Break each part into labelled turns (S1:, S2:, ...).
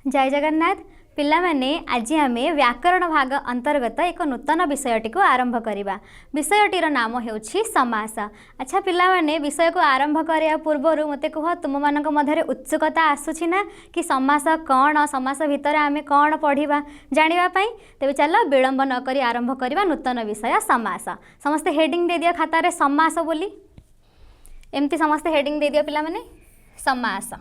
S1: जय जगन्नाथ पिला माने आज आम व्याकरण भाग अंतर्गत एक नूतन विषयटी को आरंभ करवा। विषयटीर नाम हेउछि समास। अच्छा पिला माने विषय को आरंभ करने पूर्व मत कह तुम मान मध्य उत्सुकता आसूची ना कि समास कौन, समास भितर आम कौन पढ़ा जानापी। तेज चल विलंब नक आरंभ करवा नूतन विषय समास। समस्ते हेडिंग दे दिया खातार समास बोली, एमती समस्ते हेडिंग दे दिया पिला माने समास।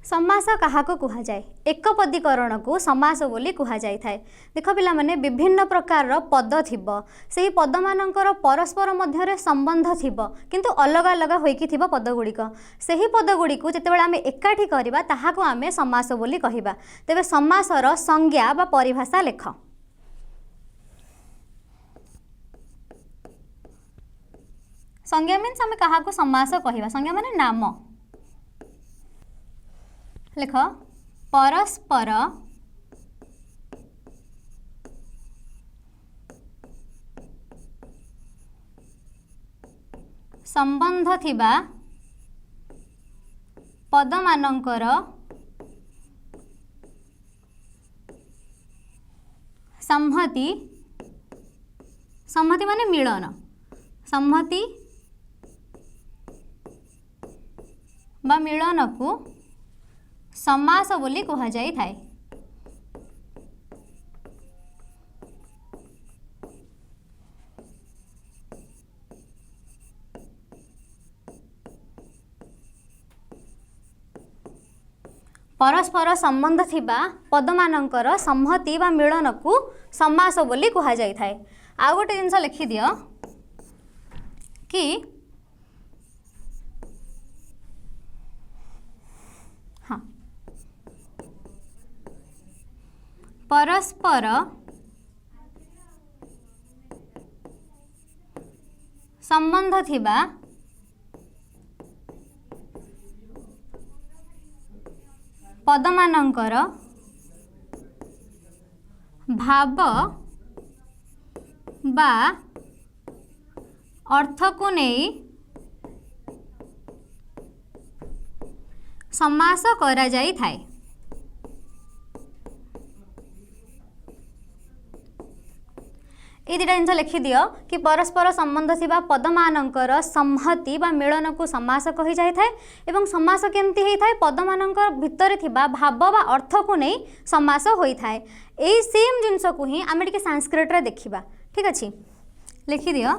S1: समास क्या कह जाए? एक पदीकरण को समास बोली कह जाए। देख पिला माने विभिन्न प्रकार पद थिबो, सेही पद मानकर परस्पर मध्य संबंध थिबो किंतु अलग अलग होइकी थिबो पद गुड़िक। सेही पद गुड़िक जेतेबेले आमे एकाठी करबा ताहाको आमे समास बोली कहिबा। तेबे समासर संज्ञा बा परिभाषा लेख। संज्ञा मीन्स आमे काहाको समास कहिबा। संज्ञा माने नाम। लेख परस्पर संबंध थिबा पद मानकर संहति। संहति माने मिलन। संहति बा मिलन को समास बोली कह जाई थाए। परस्पर संबंध थिबा पद मानकर संहति बा मिलन को समास बोली कह जाई थाए। आ गोटे जिनस लिखि दियो कि हाँ परस्पर संबंध थिबा पद मानकर भाव बा अर्थ को नहीं समास करा जाई थाए। ये दुटा जिन लिखि दियो कि परस्पर संबंध थिबा पद मानकर संहति बा मिलन को समास कहि जाय थाए। एवं समास केमती होई थाए? पद मानकर भितर थिबा भाव बा अर्थ को नहीं समास होई थाए। एई सेम जिनस को ही आमे टिके संस्कृत रे देखिबा। ठीक अछि, लिखि दियो।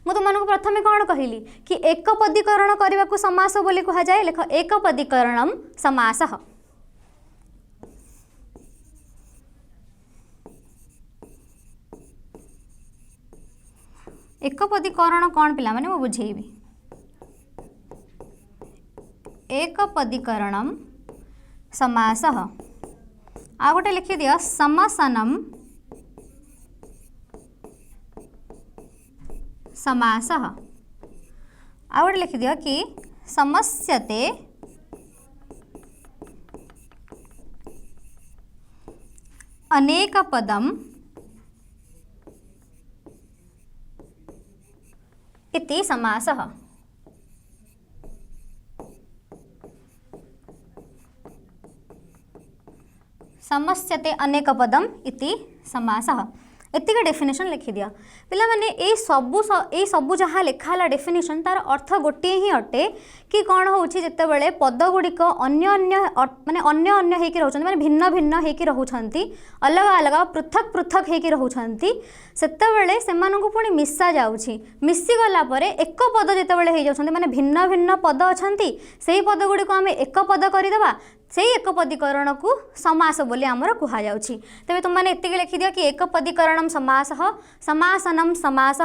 S1: मु तुमको प्रथमे कौन कहली कि एक पदीकरण करने को समास बोली कह जाए। लेख एक पदीकरणम समास। एक पदीकरण कौन पिला माने मु बुझेबी। एक पदीकरणम समास। आ गोटे लिखि दियो समसनम समास। आ गोटे लिखि दियो कि समस्यते अनेक पदम इति समास। समस्यते अनेक पदम इति समास। एतिक डेफिनेशन लिखि दिया पिला माने ए सबु जहाँ लिखाला डेफिनेशन तार अर्थ गोटे ही अटे कि कौन होउछि जेतेबेले पद गुड़िक अन्य अन्य माने अन्य अन्य हेकि रहउछन्ति माने भिन्न भिन्न हेकि रहउछन्ति अलग अलग पृथक पृथक हेकि रहउछन्ति सेतेबेले सेमानकु पुणी मिसा जाउछि। मिसी गला परे एक पद जेतेबेले हे जाउछन्ति माने भिन्न भिन्न पद अछन्ति सेही पद गुड़िक आमे एक पद करिदेबा से एक पदीकरण को समास बोली आमर कह जाउछि। तेबे तुम माने एतिक लिखि दियो कि एक पदीकरणम समास, समासनम समास,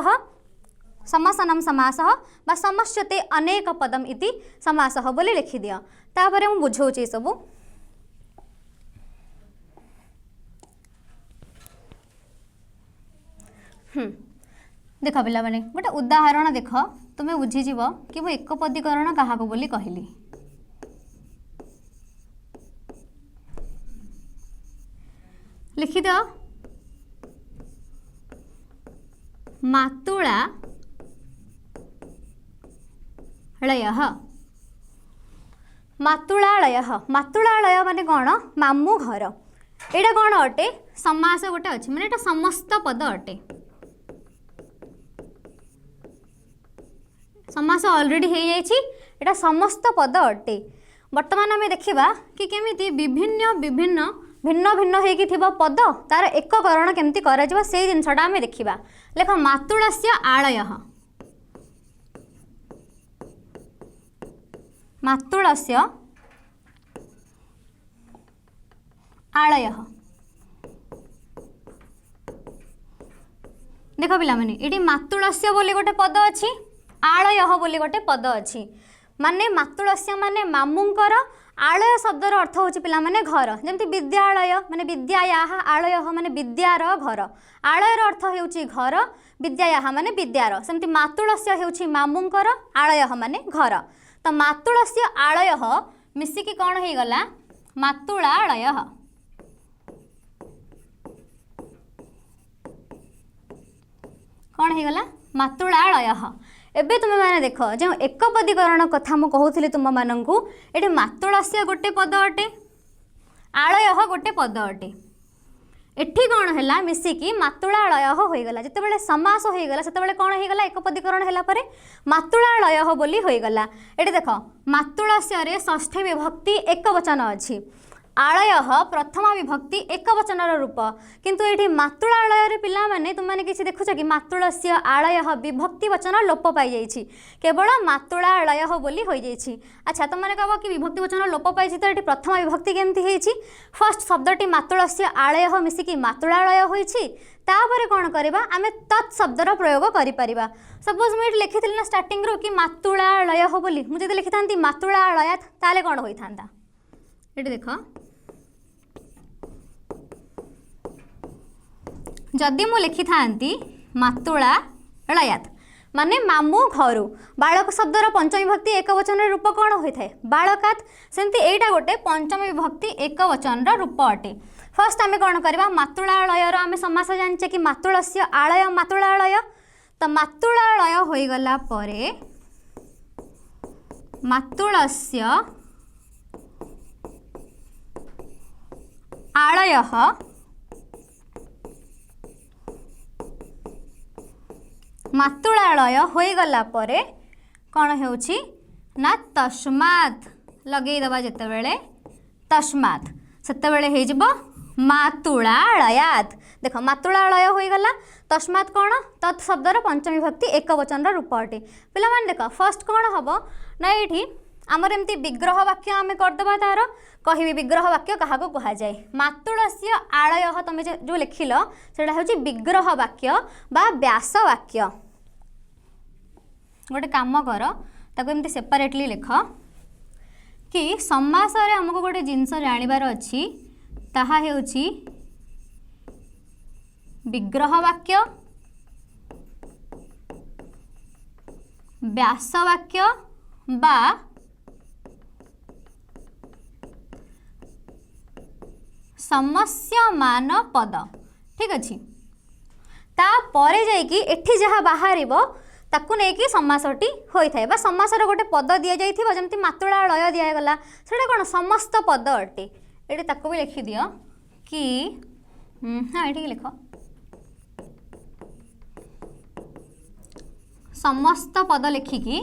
S1: समसनम समास बा समस्यते अनेक पदम इति समास बोली लिखि दियो। तापरे मु बुझौछि सबु। देख पिला माने गोटे उदाहरण देख तुमे बुझी जीव कि मु एक पदीकरण काहाको बोली कहली। लिखि दो मातुळालयः मातुळालयः मातुळालय माने कौन मामू घर एटा कौन अटे समास गोटे अच्छे माने एटा समस्त पद अटे समास ऑलरेडी हो जाइए एटा समस्त पद अटे वर्तमान आम देखा कि केमिति विभिन्न विभिन्न भिन्न भिन्न होगी थिबा पद तार एककरण केमती करा जिवो से जिनसटा आम देखा लेख मातुळस्य आलयः मातुळस्य आलयः देख पिला माने एटी मातुळस्य बोली गोटे पद अछि आलयः बोली गोटे पद अछि माने मातुळस्य माने मामुंकर आलय शब्दर अर्थ होछि पिला माने घर जेमति विद्यालय माने विद्यायाः आलयः माने विद्यार घर आलयर अर्थ हेउछि घर विद्यायाः माने विद्यार सेमति मातुळस्य हेउछि मामुंकर आलयः माने घर तो मातुळस्य आलयः मिसिकी कौन हो गला मातुळालयः कौन हो गला मातुळालयः एबे तुम माने देख जो एकपदीकरण कथा मु कहूली तुम मानू ये मातुळस्य गोटे पद अटे आलयः गोटे पद अटे एठी कौन है मिसिकी मातुळालय होगला जितेबाला समास होगला से कौन होगला एकपदीकरण है मातुळालय बोली होगला ये देख मातुळस्य षष्ठी विभक्ति एकवचन अच्छी आलय प्रथम विभक्ति एकवचनर रूप किंतु ये मातुळालय पिला माने तुम माने किसी देखुछ कि मातुळस्य आलय विभक्ति वचन लोप पाई जाइछि केवल मातुळालय बोली हो जाइछि। अच्छा तुम माने कहबो कि विभक्ति वचन लोप पाई तो ये प्रथम विभक्ति केमती होइछि फर्स्ट शब्दटी मातुळस्य आलय मिसिकी मातुळालय होइछि तापर कौन करबा आमे तत् शब्दर प्रयोग करि परिबा। सपोज मुझे लिखिथिल ना स्टार्टिंग रो कि मातुळालय बोली मुझे जदि लिखिथांती मातुळालयात ताले कौन होइथांता ये देख जदि मु लिखि था मातुळालयात माने मामू घर बालक शब्दर पंचम विभक्ति एक वचन रूप कौन होता है बालकात सेमती एटा गोटे पंचम विभक्ति एक वचन रूप अटे। फर्स्ट आम कौन करवा मातुळालयर आम समास जाने कि मातुळस्य आलय मातुळालय तो मातुळालय होइगला परे मातुळस्य आलयः मातुळालय होइगला परे कौन होउछि ना तस्मात् लगे दबा जेतेबेले तस्मात् सेतेबेले हे जिवो मातुळालयात देख मातुळालय होइगला तस्मात् कौन तत् शब्दर पंचम विभक्ति एक वचन रूप अटे पिला माने देख फर्स्ट कौन हबो ना एठी आमर एमती विग्रह वाक्य आम करदबा तार कहि विग्रह वाक्य क्या कह जाए मातुळस्य आलय तुम जो लिखिल से विग्रह वाक्य बा व्यास वाक्य गोटे काम कर ताको एमती सेपरेटली लिख कि समास रे हमको गोटे जिनस जानिबार अछि ताहा हेउछि विग्रह वाक्य व्यास वाक्य बा समस्यमान पद ठीक अच्छे तापर जाइकी एठी जहाँ बाहर ताकू नहीं समासटी होता है समासर गोटे पद दि जाइए जमी मातुळालय दिगला से कौन समस्त पद अटे ये ताकू भी लिखि दियो कि हाँ ये लिख समस्त पद लिखिकी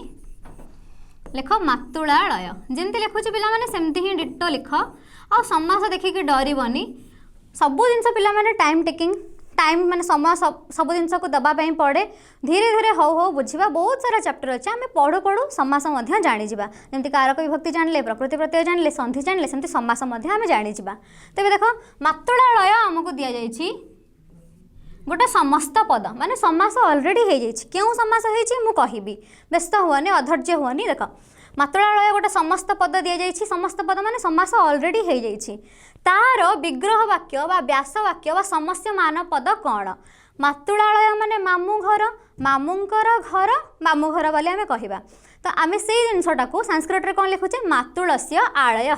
S1: लिख मातुळालय जमती लिखुची पिला माने सेमती ही डिटो लिख आ समास देखिकी डरबनी सबू जिनस पिला माने टाइम टेकिंग टाइम माने समय सब जिनस को दबाई पड़े धीरे धीरे हौ हौ बुझा बहुत सारा चैप्टर अच्छे आम पढ़ु पढ़ु समास जाणीजा जमी कारक विभक्ति जानिले प्रकृति प्रत्यय जानिले संधि जानिले सेमती समास आम जाणीजा तेज देख मातुळालय आमको दि जाइए गोटे समस्त पद माने समास ऑलरेडी हो जाइए क्यों समास हो कहबी व्यस्त हुअनी अधैर्य हुअनी देख मातुळालय गोटे समस्त पद दि जाइए समस्त पद माने समास ऑलरेडी हो जाइए तार विग्रह वाक्य बा व्यास वाक्य बा समस्यमान पद कौन मातुळालय माने मामू घर मामूंकर घर मामू घर बोली आम कहवा तो आम से जिनसटा को संस्कृत रे कौन लिखुचे मातुळस्य आलय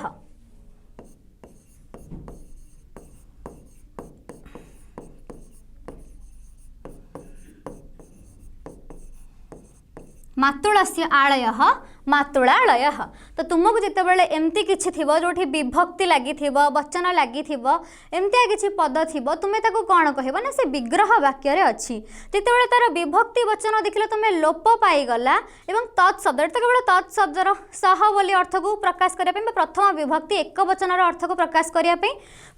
S1: मातुलस्य आलयः मातुलालयः। तो तुमको जितेबाला एमती किसी थी जो विभक्ति लगी वचन लगी एमती किसी पद थी तुम्हें कौन कह ना से विग्रह वाक्य अच्छी जितेबाला तार विभक्ति वचन देखिले तुम्हें लोप पाईगला एवं तत्शब्द केवल तत्शब्दर सह बोली अर्थ को प्रकाश करने प्रथम विभक्ति एक वचन अर्थ को प्रकाश करने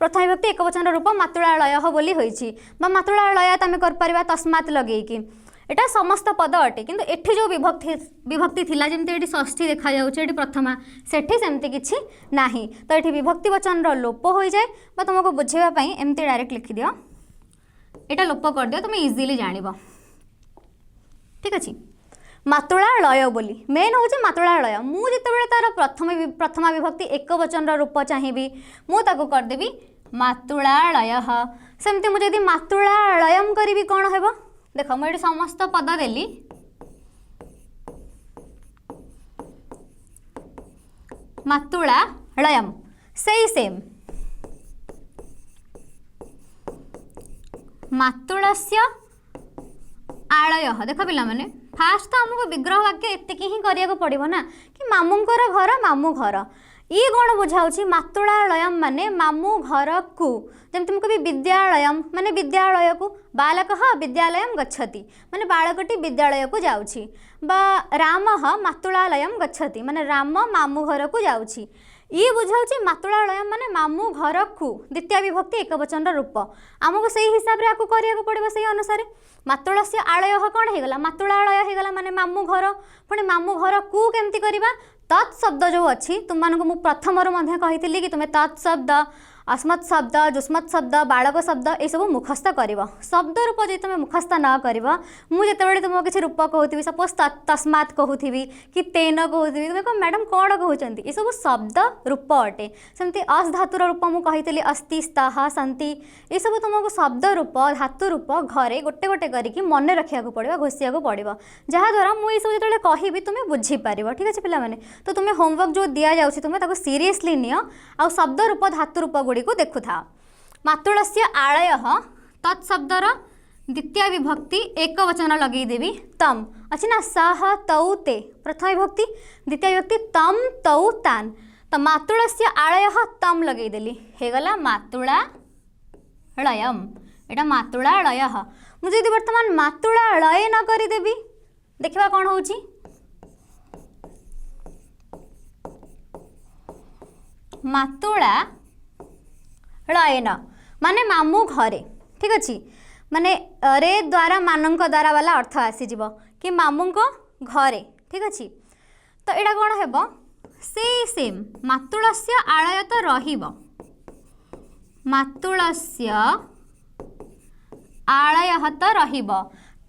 S1: प्रथम विभक्ति एक वचन रूप मातुलालय बोली होइछि बा मातुलालय आम कर तस्मात् लगेगी एटा समस्त पद अटे किंतु एठी जो विभक्ति थिला जेमते एठी षष्ठी देखा जाउछ एठी प्रथमा सेठी सेमती किछि नाही तो एठी विभक्ति वचन रो लोप हो जाए बा तुमको बुझेबा पई एमती डायरेक्ट लिखि दियो एटा लोप कर दियो तुम इजीली जानिबो ठीक अछि। मातुलालय बोली मेन होचे मातुलालय मु जेतेबेले तार प्रथमा विभक्ति एक वचन रो रूप चाहिबी मु ताको कर देबी मातुलालयः सेमती मु जदी मातुलालयम करिवि कोन हेबो देख मुझे समस्त पद देली मातुलालयम सही सेम मातुलस्य आलयः देख पिला माने फास्ट तो आमको विग्रह वाक्य एतिक ही करिया को पड़िबो ना कि मामूंकर घर मामू घर ये कौन बुझाऊँ मातुलालयम माने मामू घर को जमी तुमको भी विद्यालयम माने विद्यालय को बालक विद्यालय गच्छति माने बालकटी विद्यालय को जाउछि बा राम मातुलालयम गच्छति माने राम मामू घर को जाउछि ये बुझाऊँ मातुलालयम माने मामू घर को द्वितीय विभक्ति एक वचन रूप आमको सही हिसाब रे आकु करिया को पड़िबो सही अनुसार मातुलस्य आलय कौन हो गला मातुलालय हो गला माने मामू घर पुणी मामू घर को केमती करबा तत्शब्द जो अच्छी तुम मानक मु प्रथम कही कि तुम्हें तत्शब्द अस्मत् शब्द जुष्मत् शब्द बालक शब्द ये सब मुखस्थ कर शब्द रूप जो तुम मुखस्थ न कर मुझे तुमको किसी रूप कहूँ सपोज तस्मात् कहूथी कि तेन कहूथी तुम्हें कह मैडम कौन कहते ये सब शब्द रूप अटे सेमती अस धातुर रूप मुझे अस्ति स्तः सन्ति ये सब तुमको शब्द रूप धातु रूप घरे गोटे गोटे करके मन रखा पड़ो घोषिया पड़ो जहाँद्वारा मुझे सब जो कहि तुम्हें बुझीपार ठीक अच्छे पे तो तुम्हें होमवर्क जो दि जाऊँगी तुम्हें सीरीयसली नियो आ शब्द रूप धातु रूप को देखु था मातुलस्य आलयः तत्शब्दर द्वितीय विभक्ति एक वचन लगेदेवी तम अच्छी ना सह तौ ते प्रथम विभक्ति द्वितीय विभक्ति तम तौ तान तो मातुलस्य आलयः तम लगेदेली हेगला मातुलालयम एटा मातुलालयः मुझे यदि वर्तमान मातुलालय न करदेवी देखा कौन होची मातुलालयन माने मामू घरे ठीक अच्छे माने रे द्वारा मानक द्वारा वाला अर्थ आसीज कि मामू घरे ठीक अच्छे तो यहाँ कौन हेब से सेम मातुलस्य आलय तो रहिब मातुलस्य आलय तो रहिब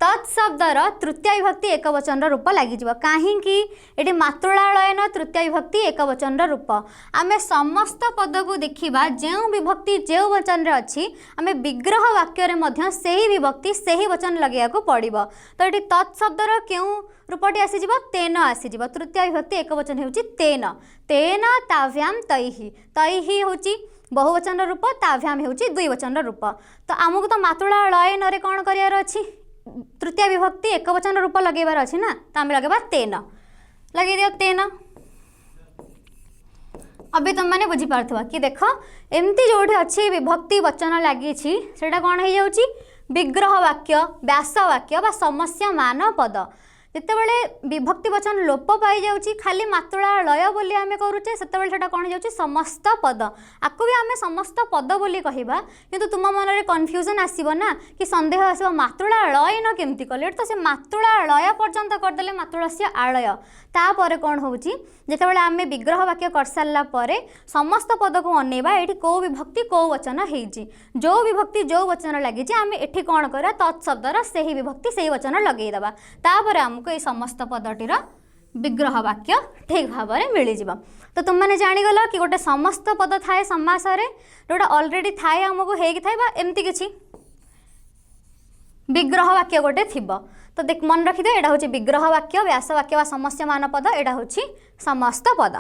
S1: तत्शब्दर तृतीय विभक्ति एक वचन रूप लगी कहीं मातुलालयन तृतीय विभक्ति एक वचन रूप आम समस्त पद को देखा जो विभक्ति जो वचन रे अच्छी आम विग्रह वाक्य से ही विभक्ति से ही वचन लगे पड़ो तो ये तत्शब्दर क्यों रूपटी आसीज तेन आसीज तृतीय विभक्ति एक वचन हो तेन तेन ताभ्याम तैहि तैहि हूँ बहुवचन रूप ताभ्याम हो द्विवचन रूप तो आमको तो मातुलालयन रे कौन करार अच्छी तृतीय विभक्ति एक वचन रूप लगेबार अच्छी ना तो आम लगे तेन लगे दियो तेन अभी तुम मैंने बुझीपार कि देख एमती जो अच्छी विभक्ति वचन लगी सेटा कौन हो जाऊँगी विग्रह वाक्य व्यास वाक्य बा समस्या मान पद जितेबाला विभक्ति वचन लोप पाई जाऊँगी खाली मातुलालय बोली आम करुचे से कौन हो जाऊँगी समस्त पद आपको भी आम समस्त पद बोली कहवा किंतु तुम मन में कन्फ्यूजन आसब ना कि सन्देह आसब मातुलालय न केमती कले तो से मातुलालय पर्यंत करदे मातुलस्य आलय तापर कौन होची जितेबाला आम विग्रह वाक्य कर सारा समस्त पद को अनेबा ये कौ विभक्ति कौ वचन होती जो विभक्ति जो वचन लगी आम एठी कौन करा तत्शब्दर से ही विभक्ति से ही वचन लगेदेवा तापर आमको ये समस्त पदटीर विग्रह वाक्य ठीक भाव में मिल जाव तो तुम मैंने जानीगल कि गोटे समस्त पद थाए समास जोटा अलरेडी थाए आमको होती एमती किसी विग्रह वाक्य गोटे थी तो देख मन रखिदे एटा हूँ विग्रह वाक्य व्यास वाक्य व समस्या मान पद एटा हूँ समस्त पद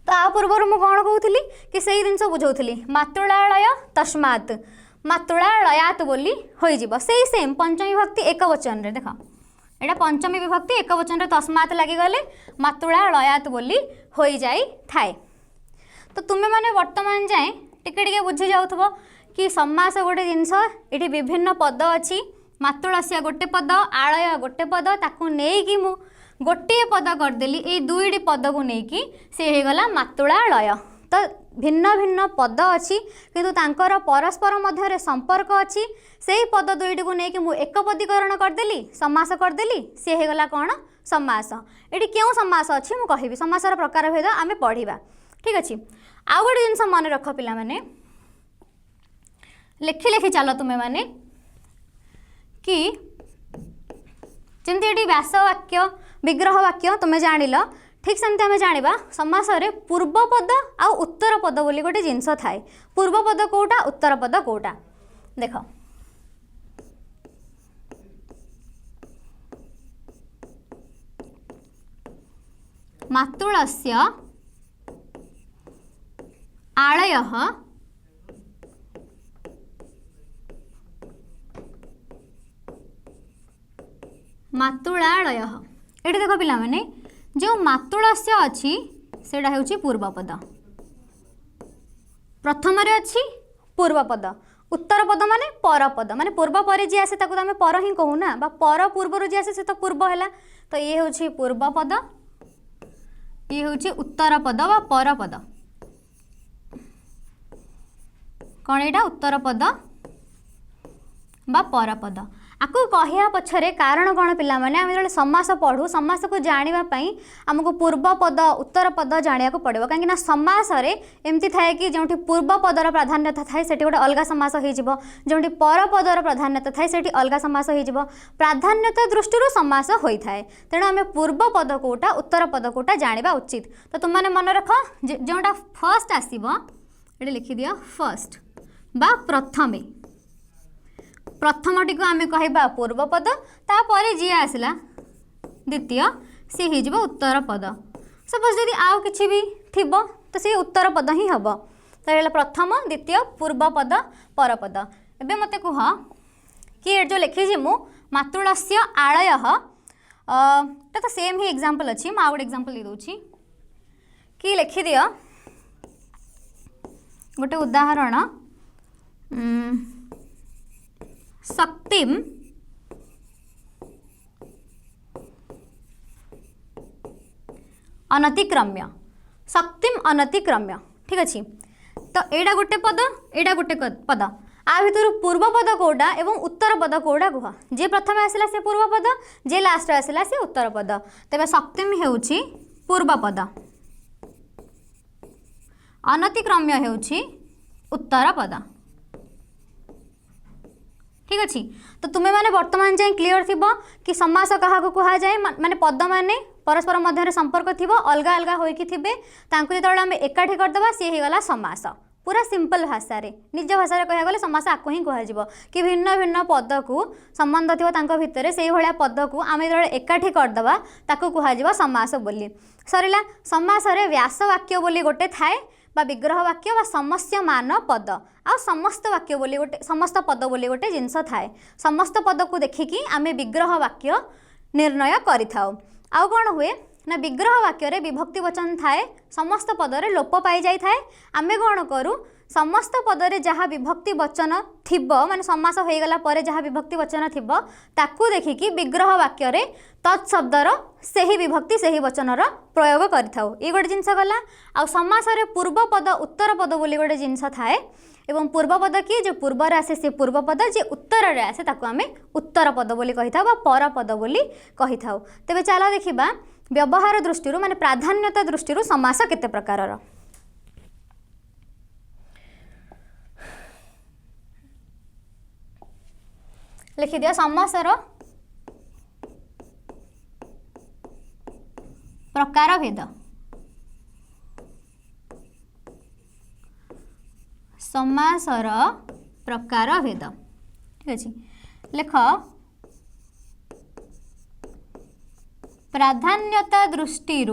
S1: तो आ पूर्व मुझे कौन कहूली कि सही जिन बुझाऊली मातुलालय तस्मात् मातुलालयात बोली हो से सेम पंचमी विभक्ति एक वचन रे देख एटा पंचमी विभक्ति एक वचन तस्मात् लगिगले मातुला लयात बोली हो जाई थाए। तो तुम्हें माने वर्तमान जाए टिके टिके बुझी जाउथबो कि समास गोटे जिनस ये विभिन्न पद अच्छी मातुलस्य गोटे पद आलय गोटे पद ताकू नेकी मु गोटे पद करदेली ये दुईटी पद को लेकिन सी होगला मातुलालय। तो भिन्न भिन्न पद अच्छी किंतु तांकर परस्पर मध्य संपर्क अच्छी से ही पद दुईटी को लेकिन मु एक पदीकरण करदेली समास करदेली सी होगला कौन समास। ये क्यों समास अच्छी मु कहबी समासर प्रकार भेद आम पढ़ा ठीक अच्छे। आउ गोटे जिनस मन रख पिला माने लेखि लेखि चल तुम्हें माने कि जमती व्यास वाक्य विग्रह वाक्य तुम्हें जान ठीक सेमती आम जाना समास पूर्व पद आ उत्तर पद बोली गोटे जिनस थाए। पूर्व पद कोटा उत्तर पद कोटा देख मातुलस्य आलयः मातुलालयः। ये देख पिला माने जो मातुलस्य अच्छी सेटा हेउची पूर्व पद प्रथम रे अच्छी पूर्व पद उत्तर पद माने पर पद माने पूर्व पर जी आसे ताकू आम पर ही कहू ना बा पर पूर्व जी आसे से तो पूर्व है। तो ये हेउची पूर्व पद ये हेउची उत्तर पद बा पर पद कौन एटा उत्तर पद बा पर पद। आपको कहया पछरे कारण कौन पिला माने आम जो समास पढ़ू समास को जानापी आमको पूर्व पद उत्तर पद जाना पड़ो कहीं समास एमती थाए कि जो पूर्व पदर प्राधान्यता थाए से गोटे अलग समास हो जो पर पदर प्राधान्यता थाए से अलग समास हो प्राधान्यता दृष्टि समास होता है। तेणु आम पूर्व पद कोटा उत्तर पद कोटा जाना उचित। तो तुमने मन रख जोटा फर्स्ट आसब ये लिखिदि फर्स्ट बा प्रथमे प्रथमटी को आम कह पूर्व पद तापर जी आसला द्वितीय सी हो उत्तर पद। सपोज जदि आउ किछि भी थिबो तो सी उत्तर पद ही हम तो प्रथम द्वितीय पूर्व पद पर पद। एबे मते कह कि जो लिखी मु मातुलस्य आलयः तो सेम ही एग्जांपल अच्छी मुझे गोटे एग्जांपल दे दूची कि लिखि दियो गोटे उदाहरण शक्तिम अनतिक्रम्य शक्तिम अनतिक्रम्य ठीक अच्छे। तो एटा गोटे पद एटा गोटे पद आ भितर पूर्व पद कोटा एवं उत्तर पद कोटा कह जे प्रथम आसला से पूर्व पद जे लास्ट आसला से उत्तर पद। तेबे शक्तिम हेउची पूर्व पद अनतिक्रम्य हेउची उत्तर पद ठीक अच्छे। तो तुम्हें माने वर्तमान जाए क्लीयर थी कि समास क्या कह जाए माने पद माने परस्पर मध्य संपर्क थी अलग अलग होइकी थिबे तांको जो आम एकाठी करदे सी होगला समास। पूरा सिंपल भाषा रे निज भाषा कह गले समास आपको ही कह कि भिन्न भिन्न पद को संबंध थी भितर से भाया पद को आम जो एकाठी करदे ताकू कह समास बोली। सरला समास व्यास वाक्य बोली गोटे थाए बा विग्रह वाक्य बा समस्यमान पद आ समस्त वाक्य बोली गोटे समस्त पद बोली गोटे जिनस थाए। समस्त पद को देखिकी आम विग्रह वाक्य निर्णय करिथाउ। आउ कौन हुए ना विग्रह वाक्य विभक्ति वचन थाए समस्त पदरे लोप पाई जाई थाए। आमे कौन करूँ समस्त पदरे जहाँ विभक्ति वचन थिबो माने समास हो गला परे जहाँ विभक्ति वचन थिबो ताकू देखिकी विग्रह वाक्य तत्शब्दर सही विभक्ति सही वचनर प्रयोग करिथाउ। ये गोटे जिनस गला। आ समास पूर्व पद उत्तर पद बोली गोटे जिनस थाए एवं पूर्व पद किए जो पूर्व आसे से पूर्व पद जे उत्तर रे आसे ताकू आमे उत्तर पद बोली कहिथाउ बा पर पद बोली कहिथाउ। तेबे चला देखिबा व्यवहार दृष्टि माने प्राधान्यता दृष्टि समास केते प्रकारर। लिखि दिया समासर प्रकार भेद समासर प्रकार भेद ठीक अच्छे। लेख प्राधान्यता दृष्टि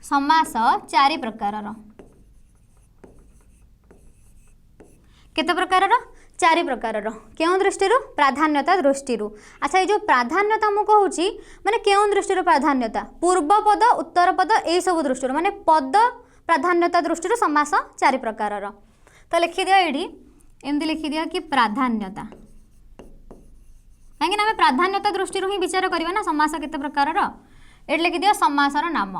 S1: समास चारि प्रकारर। केते प्रकार चारि प्रकार क्यों दृष्टि प्राधान्यता दृष्टि। अच्छा ये जो प्राधान्यता मु कहूँ माने क्यों दृष्टि प्राधान्यता पूर्व पद उत्तर पद यही सब दृष्टि माने पद प्राधान्यता दृष्टि समास चारि प्रकार। तो लिखि दिया ये एमती लिखि दिया कि प्राधान्यता कहीं आम प्राधान्यता दृष्टि ही विचार करवा ना समास केते प्रकार ये लिखि दिया समासर नाम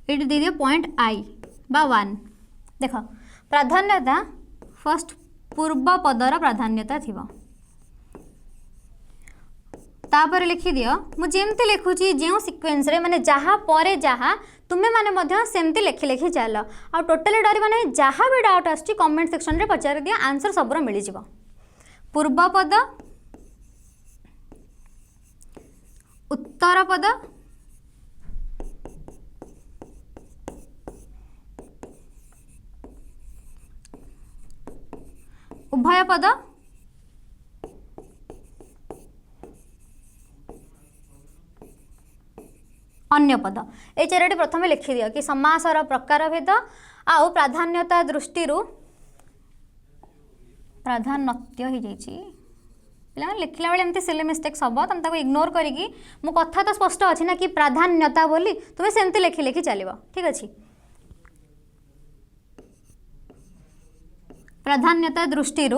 S1: ये दे दियो पॉइंट आई बा 1 देख प्राधान्यता फर्स्ट पूर्व पदर प्राधान्यता थिबो तापर लिखि दियो मुझे लिखुची जो सिक्वेन्स रे माने जहाँ परे जहाँ तुम्हें माने मध्य सेमती लिखि लिखि चल आ टोटली डर माने जहाँ भी डाउट आसची कमेंट सेक्शन रे पचारि दिया आंसर सबरो मिली जिवो। पूर्व पद उत्तर पद उभय पद अन्य पद ये चारोटी प्रथम लिखि दियो कि समासर प्रकार भेद आउ प्राधान्यता दृष्टि प्राधान्य हो जाइए लिखला बेले एमती सिली मिस्टेक्स हम तुम इग्नोर करी मो कथा तो स्पष्ट अच्छी ना कि प्राधान्यता बोली तुम्हें सेमती लिखि लिखि चलो ठीक अच्छे। प्राधान्यता दृष्टि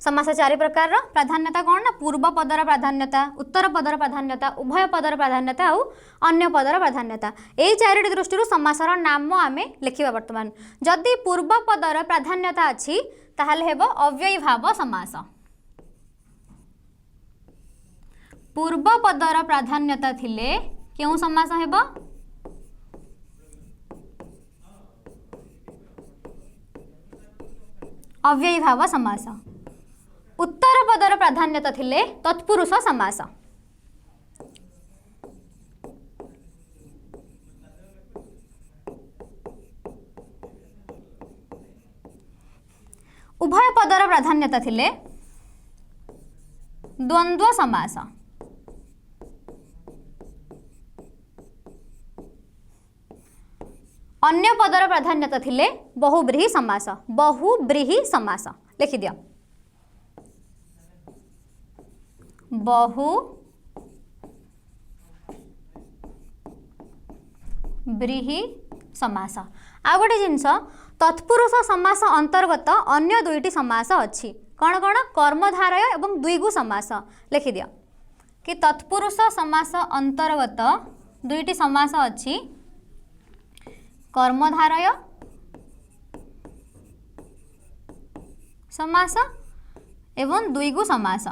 S1: समास चारि प्रकार प्राधान्यता कौन ना पूर्व पदर प्राधान्यता उत्तर पदर प्राधान्यता उभय पदर प्राधान्यता और अन्य पदर प्राधान्यता यही चारोटी दृष्टि समासर नाम आम लिखा वर्तमान जदि पूर्व पदर प्राधान्यता अच्छी ताहले हेबो अव्ययी भाव समास। पूर्व पदर प्राधान्यता थिले क्यों समास हेबो अव्ययी भाव समास। उत्तर पदर प्राधान्यता थिले तत्पुरुष समास। उभय पदर प्राधान्यता थिले द्वंद्व समास। अन्य पदर प्राधान्यता थिले बहुब्रीहि समास। बहुब्रीहि समास लिखि दिया बहुब्रीहि समास। आ गोटे जिनस तत्पुरुष समास अंतर्गत अन्य दुईटी समास अच्छी कौन कौन कर्मधारय एवं द्विगु समास लिखि दिया कि तत्पुरुष समास अंतर्गत दुईटी समास अच्छी कर्मधारय समास एवं द्विगु समास।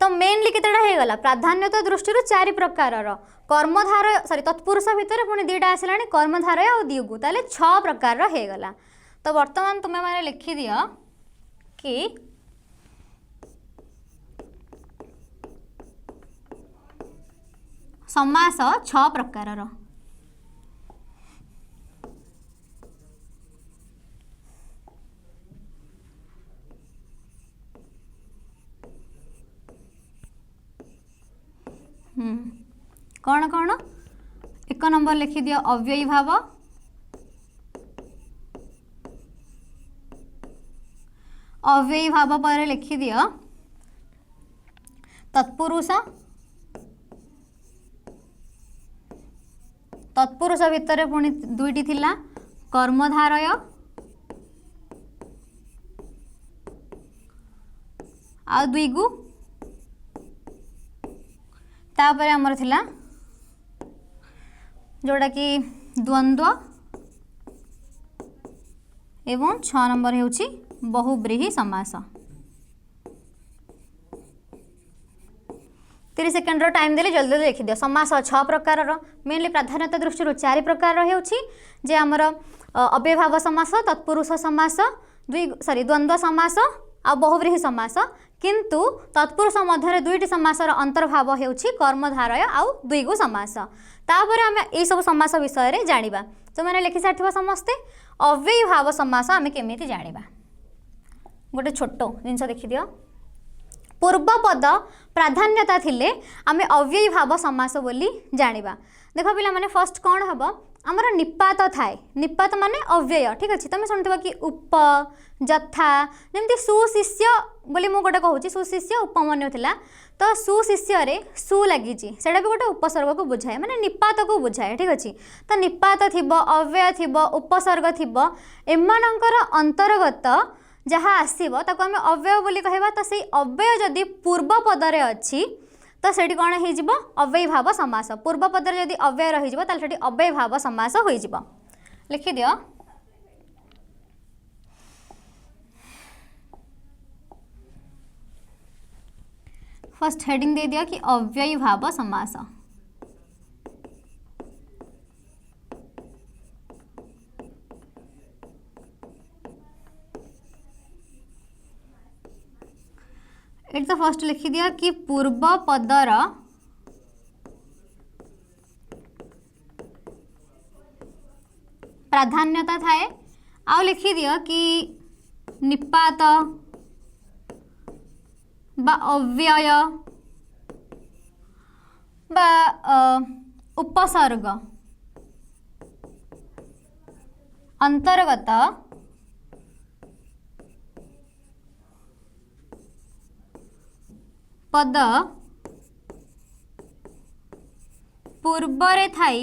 S1: तो मेनली केतेटा हो गला प्राधान्यता दृष्टि चारि प्रकार कर्मधारय सॉरी तत्पुरुष भितर पुणी दुईटा आसला कर्मधारय और द्विगु ताले 6 प्रकार हो गला। तो वर्तमान तुम्हें मैंने लिखि दियो कि समास 6 प्रकार कौन कौन एक नंबर लिखि दियो अव्ययी भाव अव्ययी भाव पर लिखि दियो तत्पुरुष तत्पुरुष भितर पुणी दुईटी थिला कर्मधारय आ द्विगु तापर आमर थिला जोड़ा कि द्वंद्व एवं 6 नंबर हेउची बहुब्रीहि समास। 30 सेकेंड टाइम देले जल्दी जल्दी लिखि दियो समास 6 प्रकार मेनली प्राधान्यता दृष्टि 4 प्रकार हेउची जे आमर अव्ययभाव समास तत्पुरुष समास द्वंद्व समास आ बहुब्रीहि समास किंतु तत्पुरुष मध्य दुईटी समासर अंतर्भाव हेउची कर्मधारय आउ द्विगु समास। तापर आम यही सब समास विषय रे जानिबा तो मैंने लिखि सारथिबा समस्ते अव्ययी भाव समास आम केमिति जानिबा। गोटे छोट जिनस देखि दियो पूर्वपद प्राधान्यता थिले आमे अव्ययी भाव समास बोली जानिबा। देख पिला माने फर्स्ट कौन हम आमर निपात थाए, निपात माने अव्यय, ठीक अच्छे तुम शुणुव कि उप जथा जमी सुशिष्य बोली मुझे गोटे कहूँ सुशिष्य उपमन्यु थिला तो सुशिष्य रे सु लगी से भी गोटे उपसर्ग को बुझाए माने निपात को बुझाए, ठीक अच्छे तो निपात थिब अव्यय थिब उपसर्ग थिब एमानंकर अंतर्गत जहाँ आसब ताको आम अव्यय बोली कहवा। तो से अव्यय जदि पूर्व पदरे अच्छी तो सेठी कौन हो अव्ययी भाव समास, पूर्व पदरे जदि अव्यय रही सेठी अव्ययी भाव समास हो लिखि दियो। फर्स्ट हेडिंग दे दिया कि अव्ययी भाव समास। ये तो फर्स्ट लिखि दिया कि पूर्व पदर प्राधान्यता थाए, आउ लिखि दिया कि निपात बा अव्यय बा उपसर्ग अंतर्गत पद पूर्वरे थाई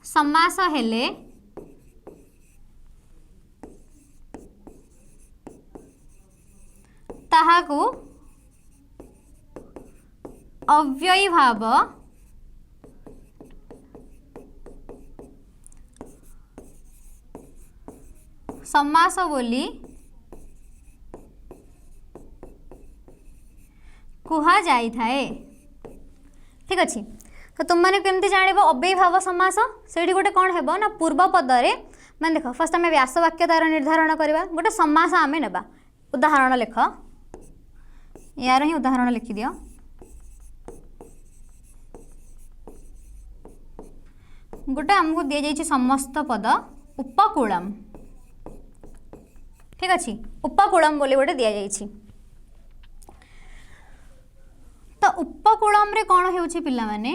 S1: समास हेले ताहाकु अव्ययी भाव समास बोली कुहा जाई थाए, ठीक अच्छे। तो तुम मैंने केमती जान अव्ययी भाव समास से गोटे कौन है ना पूर्व पदरे मैं देख फर्स्ट आम व्यास वाक्य तार निर्धारण करवा गोटे समास आम ने उदाहरण लेख यार ही उदाहरण लिखि दियो। गोटे आमको दि जाइए समस्त पद उपकूलम, ठीक अच्छे उपकूलम बोली गोटे दि जाइए। तो उपकूलम रे कौन होउछि पिला माने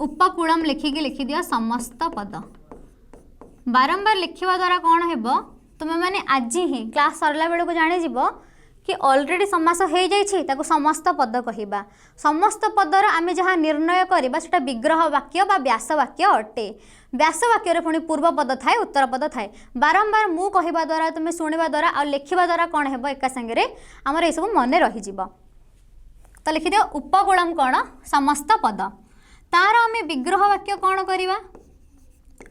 S1: उपकूलम लिखिकी लिखि दिया समस्त पद बारंबार लिखिवा द्वारा कौन हेबो तुम मैंने आज ही क्लास सरला बेलू जानी जीव कि ऑलरेडी समास हो जाइछि ताको समस्त पद कहिबा। समस्त पदर आमे जहाँ निर्णय करबा सेटा विग्रह वाक्य बा व्यास वाक्य अटे। व्यास वाक्य रे पुणी पूर्व पद थाए उत्तर पद थाए। बारंबार मु कहवा द्वारा तुम शुणवा द्वारा और लिखिबा द्वारा कौन हेबो एका संगे आमर ये सब मन रही जीव। तो लिखि दियो उपकूलम कौन समस्त पद तार आमे विग्रह वाक्य कौन करवा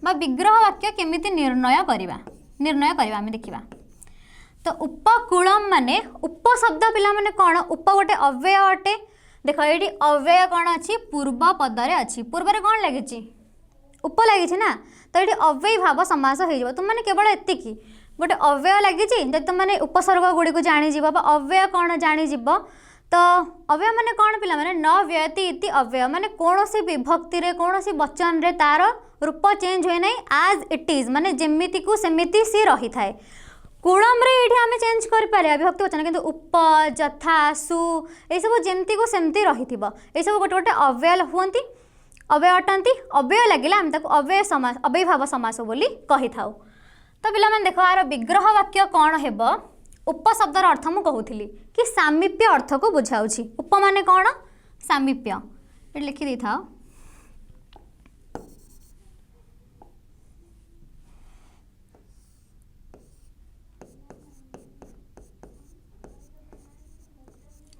S1: बा विग्रह वाक्य केमिति निर्णय करवा आमे देखिबा। तो उपकूलम माने उपशब्द पिला माने कौन उप गोटे अव्यय अटे। देख ये अव्यय कौन अच्छी पूर्व पदरे अच्छी पूर्व कौन लगी उप लगी ना तो ये अव्ययी भाव समास हो तुम मैंने केवल एतिकी गोटे अव्यय लगी जब तुम मैंने उपसर्ग गुड़ी को जानीज अव्यय कौन जानीज तो अव्यय माने कौन पिला माने न व्ययति इति अव्यय माने कौन सी विभक्ति रे कौन सी वचन रे तार रूप चेंज हुए ना आज इट इज माने जेमिति को सेमिति सी रही थाए। कूलम रे ये आम चेंज कर विभक्ति वचन किंतु उप जथा सु ये सब जमती को सेमती रही ये सब गोटे गोटे अव्यय हुंती अव्यय अटंती अव्यय लगे आम अव्यय समास अव्ययी भाव समास बोली कही था। तो पिला माने देखो यार विग्रह वाक्य कौन हेब उपशब्दर अर्थ मु कहूली कि सामीप्य अर्थ को बुझाऊँगी। उप माने कौन सामीप्य ये लिखि दी था।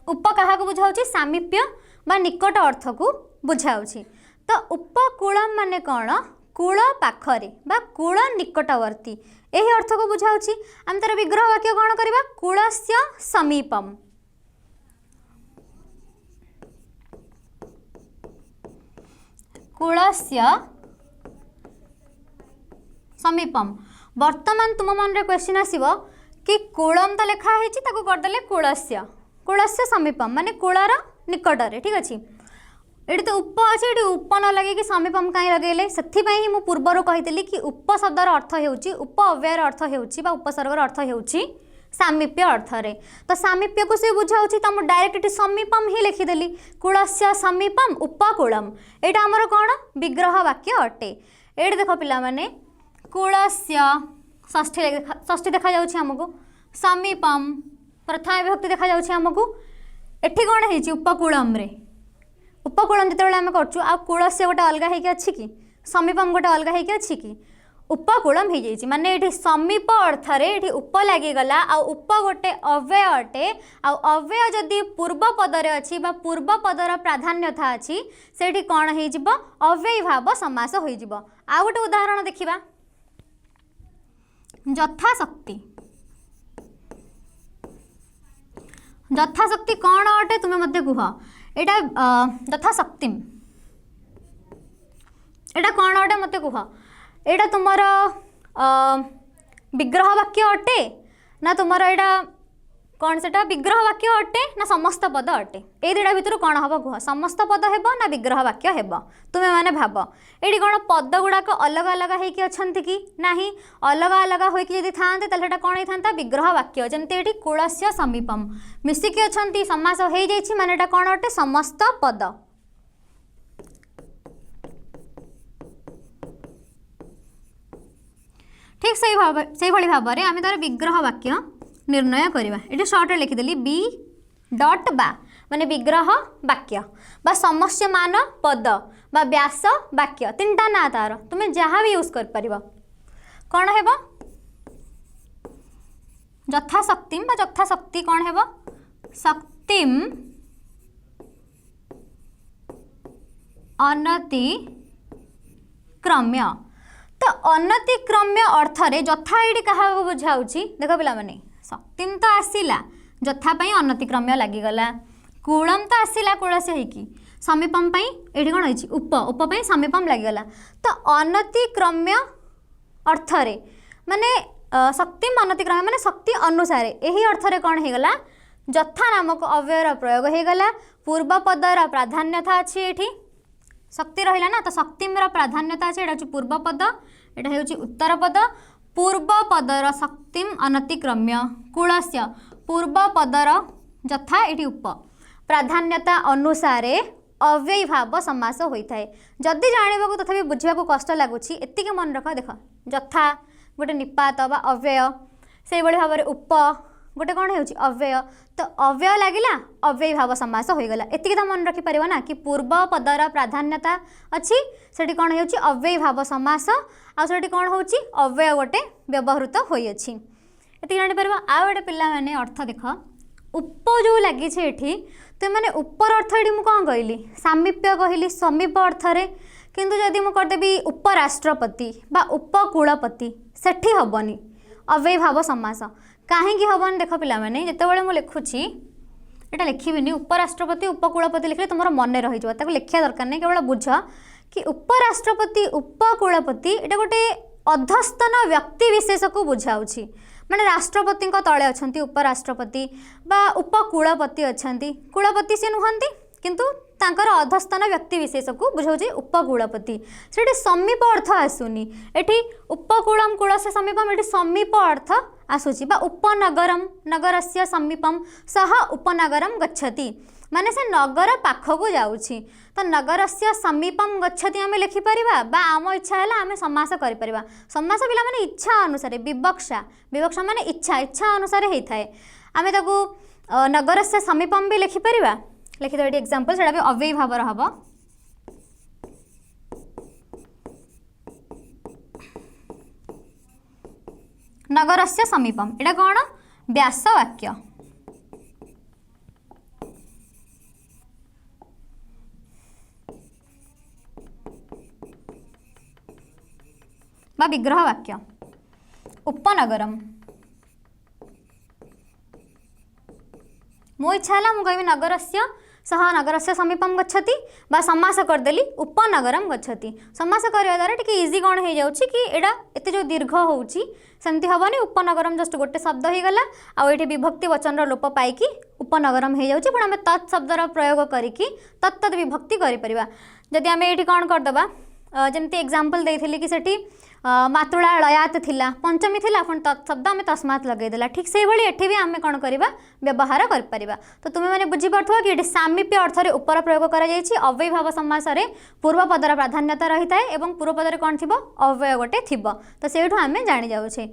S1: उप क्या बुझाऊँगी सामीप्य बा निकट अर्थ को बुझाऊँगी। तो उपकूलम माने कौन कूल पाखरे बा कूल निकटवर्ती यही अर्थ को बुझाऊँगी। आम तार विग्रह वाक्य कौन करवा कूलस्य समीपम कूलस्य समीपम। वर्तमान तुम मन रे क्वेश्चन आसीबो कि कूलम तो लिखा है करदेले कूलस्य कूलस्य समीपम माने कूलर निकटरे ठीक अच्छे। ये तो उप अच्छे ये उप न लगे समीपम कहीं लगेले से ही मुझे पूर्वर कही कि उप शब्दर अर्थ होउची उप अव्ययर अर्थ होउची बा उपसर्गर अर्थ होउची सामीप्य अर्थ रे तो सामीप्य को से बुझाऊँ तो मुझे डायरेक्ट ये समीपम ही लिखिदेली कूलस्य समीपम उपकूलम यहाँ आमर कौन विग्रह वाक्य अटे। ये देख पिला माने कूलस्य षष्ठी देखा जाउछि हमको समीपम प्रथमा विभक्ति देखा जाउछि हमको एठी कौन है उपकूलम रे उपकूलम जिते आम करछु आ कूलस्य गोटे अलग होगी अच्छी कि समीपम गोटे अलग होगी अच्छी कि उपकूलम हो जाइए माने ये समीप अर्थ ये उप लगिगला आ उप गोटे अव्यय अटे आ अव्यय जदि पूर्व पदरे अच्छी बा पूर्व पदर प्राधान्यता अच्छी से कौन हो अव्ययी भाव समास हो आ गोटे उदाहरण देखा यथाशक्ति यथाशक्ति कौन अटे तुम्हें मत कह यहाँ यथाशक्ति यहाँ कौन अटे मत कह यहाँ तुम विग्रह वाक्य अटे ना तुम यहाँ कौन से विग्रह वाक्य अटे ना समस्त पद अटे ये दुटा भितर कौन हम कह समस्त पद हे ना विग्रह वाक्य हे तुम्हें मैंने भाव ये कौन पद गुड़ाक अलग अलग होती कि ना अलग अलग होती था कौन होता विग्रह वाक्य जमती ये कूलस्य समीपम मिसिकी अच्छा समास हो जाइए माने कौन अटे समस्त पद। ठीक से भाव में आम तार विग्रह वाक्य निर्णय करवा ये सर्ट लिखिदेली बी डट बा माने विग्रह वाक्य बा समस्यमान पद बा व्यास वाक्य तीनटा ना तार तुम्हें जहाँ भी यूज कर पार कौन है यथाशक्ति बा यथाशक्ति कौन है शक्तिम अनतिक्रम्य तो अनतिक्रम्य अर्थ रे जथा ये क्या बुझाऊँगी देख पिला माने शक्तिम तो आसला जथापी अनतिक्रम्य लगिगला कूलम तो आसला कूलस्य होगी समीपम ये कौन होती उप समीपम लगिगला तो अनतिक्रम्य अर्थ रे माने शक्तिम अनतिक्रम्य माने शक्ति अनुसार यही अर्थ रे कौन होगला जथा नामक अव्ययर प्रयोग होगला पूर्व पदर प्राधान्यता अच्छी ये शक्ति रहा ना तो शक्तिम प्राधान्यता अच्छे यहाँ पूर्व पद यहाँ हूँ उत्तर पद पूर्व पदर शक्तिम अनतिक्रम्य कूलस्य पूर्व पदर जथा ये उप प्राधान्यता अनुसार अव्ययी भाव समास होता है जदि जानवा तथा बुझा कष्ट लगुच एतिक मन रख देख जथा गोटे निपात बा अव्यय से भाव में उप गोटे कौन हो अव्यय तो अव्यय लगिला अव्ययी भाव समास होगला एति तो मन रखिपर ना कि पूर्व पदर प्राधान्यता अच्छी से कौन हो अव्ययी भाव समास आठ कौन हो अव्यय गोटे व्यवहृत होती जापर आ गए पे अर्थ देख उप जो लगी तो मैंने उपर अर्थ ये मुझे कौन कहली सामीप्य कहली समीप अर्थरे किंतु जदि मुझे करदेवी उपराष्ट्रपति बा उपकूलपति सेठी हेनी अव्ययी भाव समास कहीं हेनी देख पिला माने जितेबाला मुझे लिखुची यहाँ लिखिबिनी उपराष्ट्रपति उपकूलपति लिखले तुम मन रही लिखा दरकार नहीं केवल बुझ कि उपराष्ट्रपति उपकूलपति ये गोटे अधस्तन व्यक्ति विशेष को बुझाऊँगी माने राष्ट्रपति तले अच्छा उपराष्ट्रपति बा उपकूलपति अच्छा कूलपति से नुहति किंतु तांकर अधस्तन व्यक्ति विशेष को बुझाऊँ उपकूलपति से समीप अर्थ आसुनी एठी उपकूलम कूल से समीपम ये समीप अर्थ आसूची बा उपनगरम नगरस्य समीपम सह उपनगरम गच्छति माने से नगर पाखक जाऊँगी तो नगरस्य समीपम गच्छति आम लिखिपर बा आम इच्छा है आम समास कर समास पिला माने इच्छा अनुसार विवक्षा विवक्षा माने इच्छा इच्छा अनुसार होता है आम ताकू नगरस्य समीपम भी लिखिपर लिखिद ये एग्जांपल से भी अव्ययी भाव हम नगरस्य समीपम एटा कौन व्यास वाक्य बा विग्रह वाक्य उपनगरम मो इच्छा है मुझे कह नगरस्य सह नगरस्य समीपम गच्छति बा समास करदेली उपनगरम गच्छति। समास करवा द्वारा टिके इजी कौन हो जाउछि कि एडा एते जो दीर्घ होउछि सेमती हबनी उपनगरम जस्ट गोटे शब्द हो गला आ एठी विभक्ति वचन लोप पाइकी उपनगरम हो जाउछि पण आमे तत् शब्दर प्रयोग करिकी तत्तद विभक्ति करि परिबा। जदि आमे एठी कोन कर दबा जमती एग्जांपल देइथिली कि सेठी मातृळा लयात थिला पंचमी थिला पण तत्शब्द आम तस्मात् लगेदेला ठीक से भाई एठी भी आम कौन करवा व्यवहार कर। तो तुम्हें मैंने बुझीपार कि ये सामीप्य अर्थ रे ऊपर प्रयोग करा जायछि अव्यय भाव समास रे पूर्व पदर प्राधान्यता रही थाए एवं पूर्व पदर कौन थी अव्यय गोटे थी तो से आम जानी जाऊे।